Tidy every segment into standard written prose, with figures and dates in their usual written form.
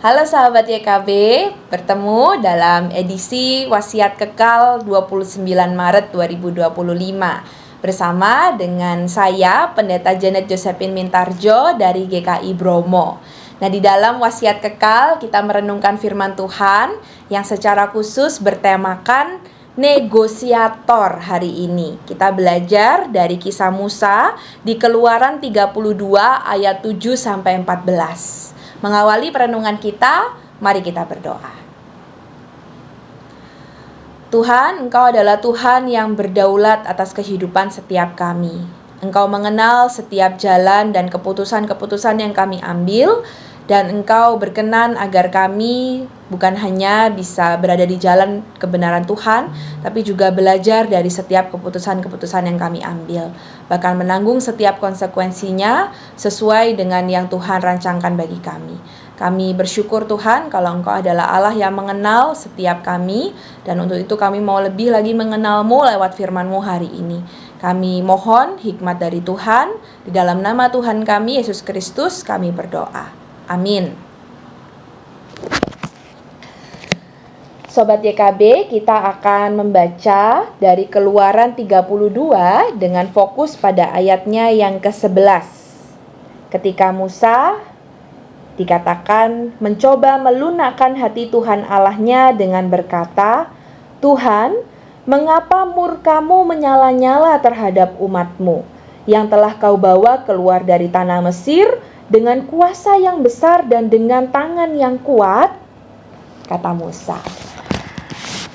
Halo sahabat YKB, bertemu dalam edisi Wasiat Kekal 29 Maret 2025 bersama dengan saya, Pendeta Janet Josephine Mintarjo dari GKI Bromo. Nah, di dalam Wasiat Kekal kita merenungkan firman Tuhan yang secara khusus bertemakan negosiator hari ini. Kita belajar dari kisah Musa di Keluaran 32 ayat 7 sampai 14. Mengawali perenungan kita, mari kita berdoa. Tuhan, Engkau adalah Tuhan yang berdaulat atas kehidupan setiap kami. Engkau mengenal setiap jalan dan keputusan-keputusan yang kami ambil, dan Engkau berkenan agar kami bukan hanya bisa berada di jalan kebenaran Tuhan, tapi juga belajar dari setiap keputusan-keputusan yang kami ambil. Bahkan menanggung setiap konsekuensinya sesuai dengan yang Tuhan rancangkan bagi kami. Kami bersyukur Tuhan kalau Engkau adalah Allah yang mengenal setiap kami, dan untuk itu kami mau lebih lagi mengenal-Mu lewat firman-Mu hari ini. Kami mohon hikmat dari Tuhan, di dalam nama Tuhan kami Yesus Kristus kami berdoa. Amin. Sobat YKB, kita akan membaca dari Keluaran 32 dengan fokus pada ayatnya yang ke-11. Ketika Musa dikatakan mencoba melunakkan hati Tuhan Allahnya dengan berkata, "Tuhan, mengapa murka-Mu menyala-nyala terhadap umat-Mu yang telah Kau bawa keluar dari tanah Mesir dengan kuasa yang besar dan dengan tangan yang kuat?" Kata Musa.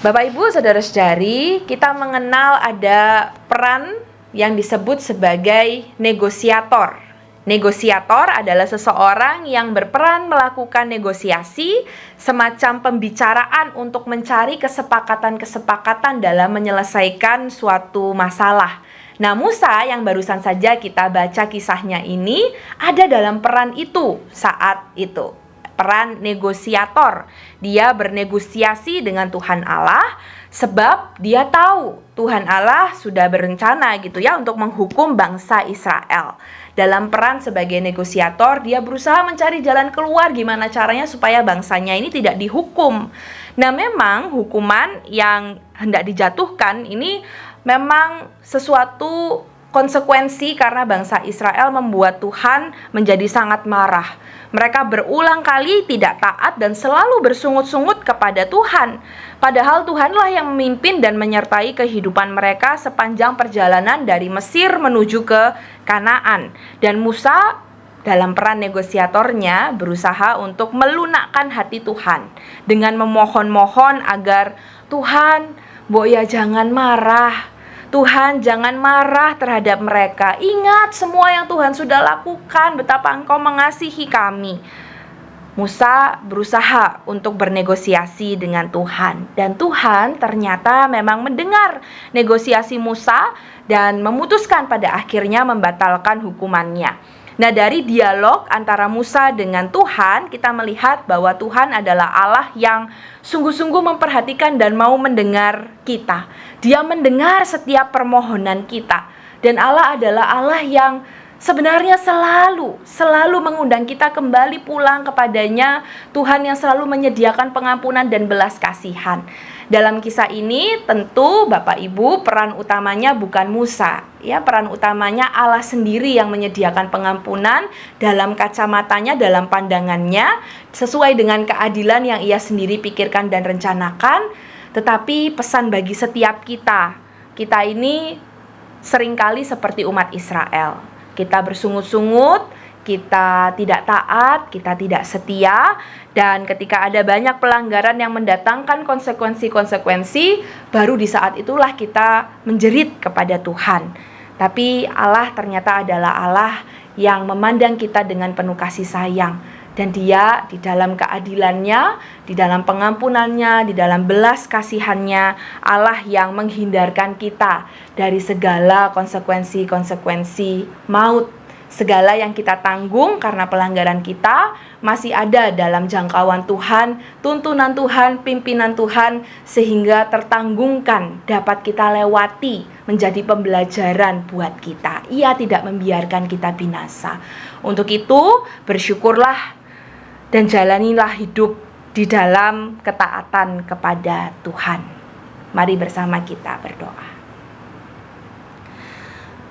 Bapak Ibu, saudara-saudari, kita mengenal ada peran yang disebut sebagai negosiator. Negosiator adalah seseorang yang berperan melakukan negosiasi, semacam pembicaraan untuk mencari kesepakatan-kesepakatan dalam menyelesaikan suatu masalah. Nah, Musa yang barusan saja kita baca kisahnya ini ada dalam peran itu saat itu. Peran negosiator. Dia bernegosiasi dengan Tuhan Allah sebab dia tahu Tuhan Allah sudah berencana gitu ya untuk menghukum bangsa Israel. Dalam peran sebagai negosiator, dia berusaha mencari jalan keluar gimana caranya supaya bangsanya ini tidak dihukum. Nah, memang hukuman yang hendak dijatuhkan ini memang sesuatu konsekuensi karena bangsa Israel membuat Tuhan menjadi sangat marah. Mereka berulang kali tidak taat dan selalu bersungut-sungut kepada Tuhan. Padahal Tuhanlah yang memimpin dan menyertai kehidupan mereka sepanjang perjalanan dari Mesir menuju ke Kanaan. Dan Musa dalam peran negosiatornya berusaha untuk melunakkan hati Tuhan dengan memohon-mohon agar Tuhan, mbok ya jangan marah. Tuhan jangan marah terhadap mereka. Ingat semua yang Tuhan sudah lakukan, betapa Engkau mengasihi kami. Musa berusaha untuk bernegosiasi dengan Tuhan. Dan Tuhan ternyata memang mendengar negosiasi Musa dan memutuskan pada akhirnya membatalkan hukumannya. Nah, dari dialog antara Musa dengan Tuhan, kita melihat bahwa Tuhan adalah Allah yang sungguh-sungguh memperhatikan dan mau mendengar kita. Dia mendengar setiap permohonan kita. Dan Allah adalah Allah yang sebenarnya selalu mengundang kita kembali pulang kepadanya. Tuhan yang selalu menyediakan pengampunan dan belas kasihan. Dalam kisah ini tentu Bapak Ibu peran utamanya bukan Musa. Ya, peran utamanya Allah sendiri yang menyediakan pengampunan dalam kacamatanya, dalam pandangannya, sesuai dengan keadilan yang ia sendiri pikirkan dan rencanakan. Tetapi pesan bagi setiap kita ini seringkali seperti umat Israel. Kita bersungut-sungut, kita tidak taat, kita tidak setia, dan ketika ada banyak pelanggaran yang mendatangkan konsekuensi-konsekuensi, baru di saat itulah kita menjerit kepada Tuhan. Tapi Allah ternyata adalah Allah yang memandang kita dengan penuh kasih sayang. Dan Dia di dalam keadilannya, di dalam pengampunannya, di dalam belas kasihannya, Allah yang menghindarkan kita dari segala konsekuensi-konsekuensi maut. Segala yang kita tanggung karena pelanggaran kita masih ada dalam jangkauan Tuhan, tuntunan Tuhan, pimpinan Tuhan, sehingga tertanggungkan, dapat kita lewati, menjadi pembelajaran buat kita. Ia tidak membiarkan kita binasa. Untuk itu, bersyukurlah dan jalanilah hidup di dalam ketaatan kepada Tuhan. Mari bersama kita berdoa.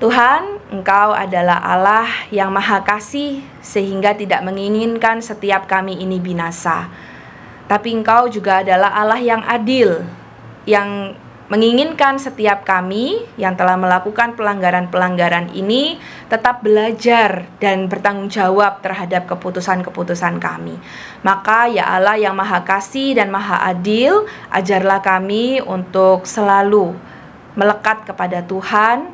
Tuhan, Engkau adalah Allah yang Maha Kasih sehingga tidak menginginkan setiap kami ini binasa. Tapi Engkau juga adalah Allah yang adil, yang menginginkan setiap kami yang telah melakukan pelanggaran-pelanggaran ini tetap belajar dan bertanggung jawab terhadap keputusan-keputusan kami. Maka ya Allah yang Maha Kasih dan Maha Adil, ajarlah kami untuk selalu melekat kepada Tuhan,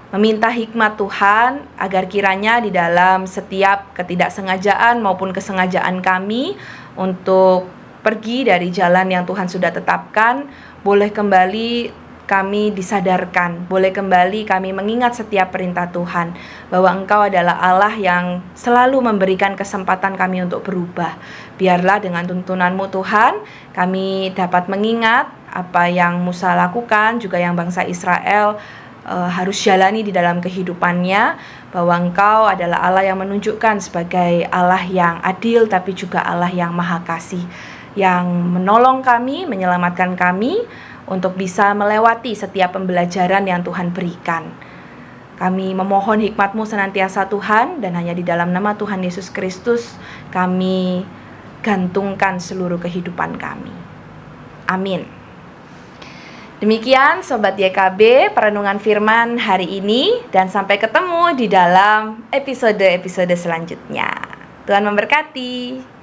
meminta hikmat Tuhan agar kiranya di dalam setiap ketidaksengajaan maupun kesengajaan kami untuk pergi dari jalan yang Tuhan sudah tetapkan, boleh kembali kami disadarkan, boleh kembali kami mengingat setiap perintah Tuhan, bahwa Engkau adalah Allah yang selalu memberikan kesempatan kami untuk berubah. Biarlah dengan tuntunan-Mu Tuhan, kami dapat mengingat apa yang Musa lakukan, juga yang bangsa Israel harus jalani di dalam kehidupannya, bahwa Engkau adalah Allah yang menunjukkan sebagai Allah yang adil tapi juga Allah yang Maha Kasih, yang menolong kami, menyelamatkan kami untuk bisa melewati setiap pembelajaran yang Tuhan berikan. Kami memohon hikmat-Mu senantiasa Tuhan, dan hanya di dalam nama Tuhan Yesus Kristus kami gantungkan seluruh kehidupan kami. Amin. Demikian Sobat YKB perenungan firman hari ini, dan sampai ketemu di dalam episode-episode selanjutnya. Tuhan memberkati.